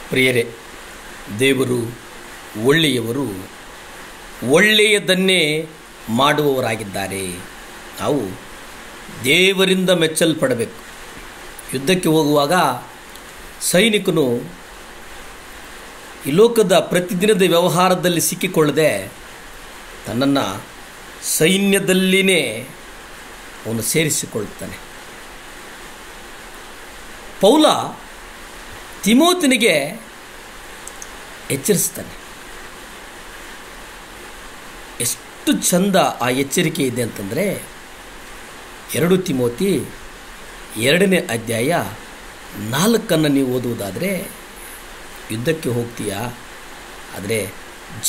ಪ್ರಿಯರೇ, ದೇವರು ಒಳ್ಳೆಯವರು, ಒಳ್ಳೆಯದನ್ನೇ ಮಾಡುವವರಾಗಿದ್ದಾರೆ. ನಾವು ದೇವರಿಂದ ಮೆಚ್ಚಲ್ಪಡಬೇಕು. ಯುದ್ಧಕ್ಕೆ ಹೋಗುವಾಗ ಸೈನಿಕನು ಈ ಲೋಕದ ಪ್ರತಿದಿನದ ವ್ಯವಹಾರದಲ್ಲಿ ಸಿಕ್ಕಿಕೊಳ್ಳದೆ ತನ್ನನ್ನು ಸೈನ್ಯದಲ್ಲಿನೇ ಅವನು ಸೇರಿಸಿಕೊಳ್ಳುತ್ತಾನೆ. ಪೌಲ ತಿಮೋತಿನಿಗೆ ಎಚ್ಚರಿಸ್ತಾನೆ. ಎಷ್ಟು ಚಂದ ಆ ಎಚ್ಚರಿಕೆ ಇದೆ ಅಂತಂದರೆ, 2 ತಿಮೋತಿ 2ನೇ ಅಧ್ಯಾಯ 4 ನೀವು ಓದುವುದಾದರೆ, ಯುದ್ಧಕ್ಕೆ ಹೋಗ್ತೀಯಾ, ಆದರೆ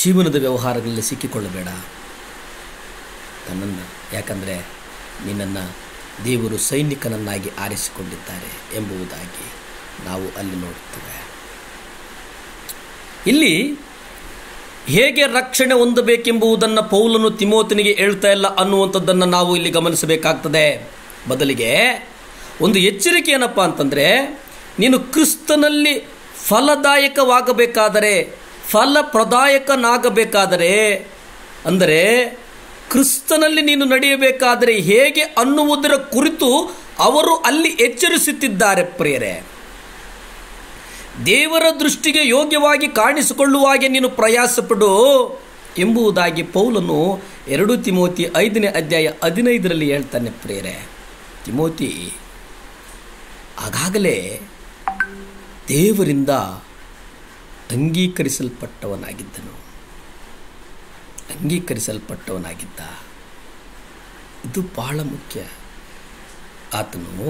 ಜೀವನದ ವ್ಯವಹಾರಗಳಲ್ಲಿ ಸಿಕ್ಕಿಕೊಳ್ಳಬೇಡ ತನ್ನನ್ನು, ಯಾಕಂದರೆ ನಿನ್ನನ್ನು ದೇವರು ಸೈನಿಕನನ್ನಾಗಿ ಆರಿಸಿಕೊಂಡಿದ್ದಾರೆ ಎಂಬುದಾಗಿ ನಾವು ಅಲ್ಲಿ ನೋಡುತ್ತೇವೆ. ಇಲ್ಲಿ ಹೇಗೆ ರಕ್ಷಣೆ ಹೊಂದಬೇಕೆಂಬುದನ್ನು ಪೌಲನು ತಿಮೋತಿನಿಗೆ ಹೇಳ್ತಾ ಇಲ್ಲ ಅನ್ನುವಂಥದ್ದನ್ನು ನಾವು ಇಲ್ಲಿ ಗಮನಿಸಬೇಕಾಗ್ತದೆ. ಬದಲಿಗೆ ಒಂದು ಎಚ್ಚರಿಕೆ ಏನಪ್ಪ ಅಂತಂದರೆ, ನೀನು ಕ್ರಿಸ್ತನಲ್ಲಿ ಫಲದಾಯಕವಾಗಬೇಕಾದರೆ, ಫಲಪ್ರದಾಯಕನಾಗಬೇಕಾದರೆ, ಅಂದರೆ ಕ್ರಿಸ್ತನಲ್ಲಿ ನೀನು ನಡೆಯಬೇಕಾದರೆ ಹೇಗೆ ಅನ್ನುವುದರ ಕುರಿತು ಅವರು ಅಲ್ಲಿ ಎಚ್ಚರಿಸುತ್ತಿದ್ದಾರೆ. ಪ್ರಿಯರೇ, ದೇವರ ದೃಷ್ಟಿಗೆ ಯೋಗ್ಯವಾಗಿ ಕಾಣಿಸಿಕೊಳ್ಳುವ ಹಾಗೆ ನೀನು ಪ್ರಯಾಸಪಡು ಎಂಬುದಾಗಿ ಪೌಲನು 2 ತಿಮೋತಿ 5ನೇ ಅಧ್ಯಾಯ 15ರಲ್ಲಿ ಹೇಳ್ತಾನೆ. ಪ್ರಿಯರೇ, ತಿಮೋತಿ ಆಗಾಗಲೇ ದೇವರಿಂದ ಅಂಗೀಕರಿಸಲ್ಪಟ್ಟವನಾಗಿದ್ದ. ಇದು ಬಹಳ ಮುಖ್ಯ. ಆತನು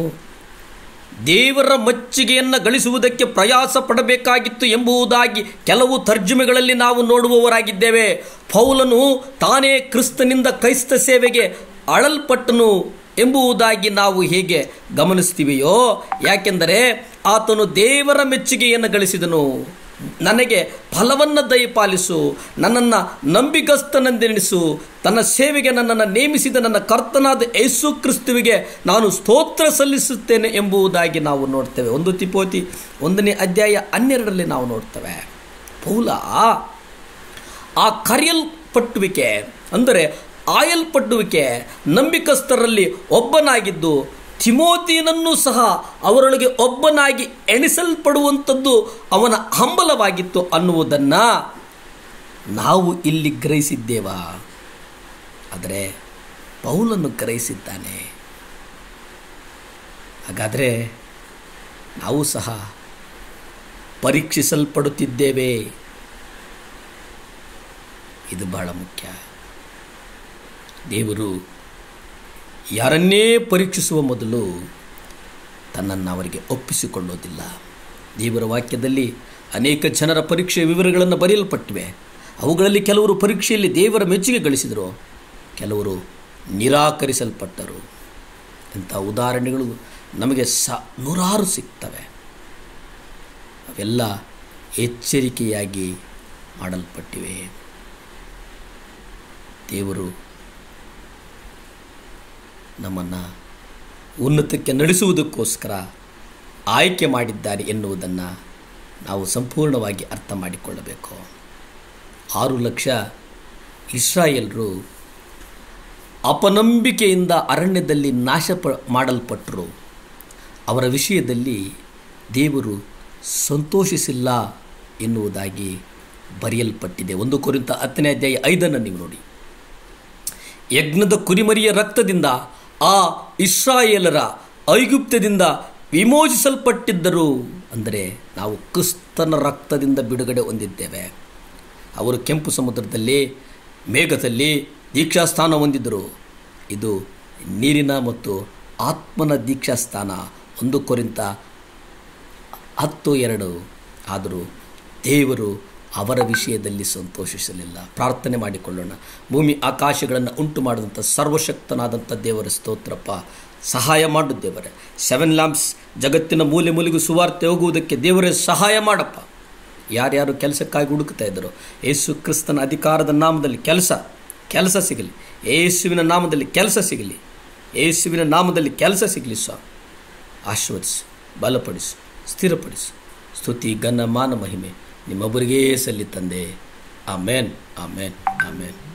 ದೇವರ ಮೆಚ್ಚುಗೆಯನ್ನು ಗಳಿಸುವುದಕ್ಕೆ ಪ್ರಯಾಸ ಪಡಬೇಕಾಗಿತ್ತು ಎಂಬುದಾಗಿ ಕೆಲವು ತರ್ಜುಮೆಗಳಲ್ಲಿ ನಾವು ನೋಡುವವರಾಗಿದ್ದೇವೆ. ಪೌಲನು ತಾನೇ ಕ್ರಿಸ್ತನಿಂದ ಕ್ರೈಸ್ತ ಸೇವೆಗೆ ಅಳಲ್ಪಟ್ಟನು ಎಂಬುದಾಗಿ ನಾವು ಹೇಗೆ ಗಮನಿಸ್ತೀವೆಯೋ, ಯಾಕೆಂದರೆ ಆತನು ದೇವರ ಮೆಚ್ಚುಗೆಯನ್ನು ಗಳಿಸಿದನು. ನನಗೆ ಫಲವನ್ನು ದಯಪಾಲಿಸು, ನನ್ನನ್ನು ನಂಬಿಗಸ್ತನೆಂದೆಣಿಸು, ತನ್ನ ಸೇವೆಗೆ ನನ್ನನ್ನು ನೇಮಿಸಿದ ನನ್ನ ಕರ್ತನಾದ ಯೇಸು ಕ್ರಿಸ್ತುವಿಗೆ ನಾನು ಸ್ತೋತ್ರ ಸಲ್ಲಿಸುತ್ತೇನೆ ಎಂಬುದಾಗಿ ನಾವು ನೋಡ್ತೇವೆ. 1 ತಿಮೋತಿ 1ನೇ ಅಧ್ಯಾಯ 12ರಲ್ಲಿ ನಾವು ನೋಡ್ತೇವೆ. ಪೌಲ ಆ ಕರೆಯಲ್ಪಟ್ಟುವಿಕೆ ಅಂದರೆ ಆಯಲ್ಪಟ್ಟುವಿಕೆ ನಂಬಿಕಸ್ಥರಲ್ಲಿ ಒಬ್ಬನಾಗಿದ್ದು ತಿಮೋತಿಯನನ್ನು ಸಹ ಅವರೊಳಗೆ ಒಬ್ಬನಾಗಿ ಎಣಿಸಲ್ಪಡುವಂಥದ್ದು ಅವನ ಹಂಬಲವಾಗಿತ್ತು ಅನ್ನುವುದನ್ನು ನಾವು ಇಲ್ಲಿ ಗ್ರಹಿಸಿದ್ದೇವಾ? ಆದರೆ ಪೌಲನು ಗ್ರಹಿಸಿದ್ದಾನೆ. ಹಾಗಾದರೆ ನಾವು ಸಹ ಪರೀಕ್ಷಿಸಲ್ಪಡುತ್ತಿದ್ದೇವೆ. ಇದು ಬಹಳ ಮುಖ್ಯ. ದೇವರು ಯಾರನ್ನೇ ಪರೀಕ್ಷಿಸುವ ಮೊದಲು ತನ್ನನ್ನು ಅವರಿಗೆ ಒಪ್ಪಿಸಿಕೊಳ್ಳೋದಿಲ್ಲ. ದೇವರ ವಾಕ್ಯದಲ್ಲಿ ಅನೇಕ ಜನರ ಪರೀಕ್ಷೆಯ ವಿವರಗಳನ್ನು ಬರೆಯಲ್ಪಟ್ಟಿವೆ. ಅವುಗಳಲ್ಲಿ ಕೆಲವರು ಪರೀಕ್ಷೆಯಲ್ಲಿ ದೇವರ ಮೆಚ್ಚುಗೆ ಗಳಿಸಿದರು, ಕೆಲವರು ನಿರಾಕರಿಸಲ್ಪಟ್ಟರು. ಇಂಥ ಉದಾಹರಣೆಗಳು ನಮಗೆ ನೂರಾರು ಸಿಗ್ತವೆ. ಅವೆಲ್ಲ ಎಚ್ಚರಿಕೆಯಾಗಿ ಮಾಡಲ್ಪಟ್ಟಿವೆ. ದೇವರು ನಮ್ಮನ್ನು ಉನ್ನತಕ್ಕೆ ನಡೆಸುವುದಕ್ಕೋಸ್ಕರ ಆಯ್ಕೆ ಮಾಡಿದ್ದಾರೆ ಎನ್ನುವುದನ್ನು ನಾವು ಸಂಪೂರ್ಣವಾಗಿ ಅರ್ಥ ಮಾಡಿಕೊಳ್ಳಬೇಕು. 6 ಲಕ್ಷ ಇಸ್ರಾಯೇಲರು ಅಪನಂಬಿಕೆಯಿಂದ ಅರಣ್ಯದಲ್ಲಿ ನಾಶ ಮಾಡಲ್ಪಟ್ಟರು. ಅವರ ವಿಷಯದಲ್ಲಿ ದೇವರು ಸಂತೋಷಿಸಿಲ್ಲ ಎನ್ನುವುದಾಗಿ ಬರೆಯಲ್ಪಟ್ಟಿದೆ. 1 ಕೊರಿಂಥ 10ನೇ ಅಧ್ಯಾಯ 5 ನೀವು ನೋಡಿ. ಯಜ್ಞದ ಕುರಿಮರಿಯ ರಕ್ತದಿಂದ ಆ ಇಸ್ರಾಯೇಲರ ಐಗುಪ್ತದಿಂದ ವಿಮೋಚಿಸಲ್ಪಟ್ಟಿದ್ದರು. ಅಂದರೆ ನಾವು ಕ್ರಿಸ್ತನ ರಕ್ತದಿಂದ ಬಿಡುಗಡೆ ಹೊಂದಿದ್ದೇವೆ. ಅವರು ಕೆಂಪು ಸಮುದ್ರದಲ್ಲಿ ಮೇಘದಲ್ಲಿ ದೀಕ್ಷಾಸ್ಥಾನ ಹೊಂದಿದ್ದರು. ಇದು ನೀರಿನ ಮತ್ತು ಆತ್ಮನ ದೀಕ್ಷಾಸ್ಥಾನ. 1 ಕೊರಿಂಥ 10:2. ಆದರೂ ದೇವರು ಅವರ ವಿಷಯದಲ್ಲಿ ಸಂತೋಷಿಸಲಿಲ್ಲ. ಪ್ರಾರ್ಥನೆ ಮಾಡಿಕೊಳ್ಳೋಣ. ಭೂಮಿ ಆಕಾಶಗಳನ್ನು ಉಂಟು ಮಾಡಿದಂಥ ಸರ್ವಶಕ್ತನಾದಂಥ ದೇವರ ಸ್ತೋತ್ರಪ್ಪ, ಸಹಾಯ ಮಾಡು ದೇವರೇ. 7 ಲ್ಯಾಂಪ್ಸ್ ಜಗತ್ತಿನ ಮೂಲೆ ಮೂಲೆಗೂ ಸುವಾರ್ತೆ ಹೋಗುವುದಕ್ಕೆ ದೇವರೇ ಸಹಾಯ ಮಾಡಪ್ಪ. ಯಾರ್ಯಾರು ಕೆಲಸಕ್ಕಾಗಿ ಹುಡುಕ್ತಾ ಇದ್ದರು, ಯೇಸು ಕ್ರಿಸ್ತನ ಅಧಿಕಾರದ ನಾಮದಲ್ಲಿ ಕೆಲಸ ಸಿಗಲಿ. ಯೇಸುವಿನ ನಾಮದಲ್ಲಿ ಕೆಲಸ ಸಿಗಲಿ. ಯೇಸುವಿನ ನಾಮದಲ್ಲಿ ಕೆಲಸ ಸಿಗಲಿ. ಸ್ವಾಮಿ ಆಶೀರ್ವದಿಸು, ಬಲಪಡಿಸು, ಸ್ಥಿರಪಡಿಸು. ಸ್ತುತಿ ಘನ ಮಾನ ಮಹಿಮೆ ನಿಮ್ಮೊಬ್ಬರಿಗೇ ಸಲ್ಲಿ ತಂದೆ. ಆಮೇನ್, ಆಮೇನ್, ಆಮೇನ್.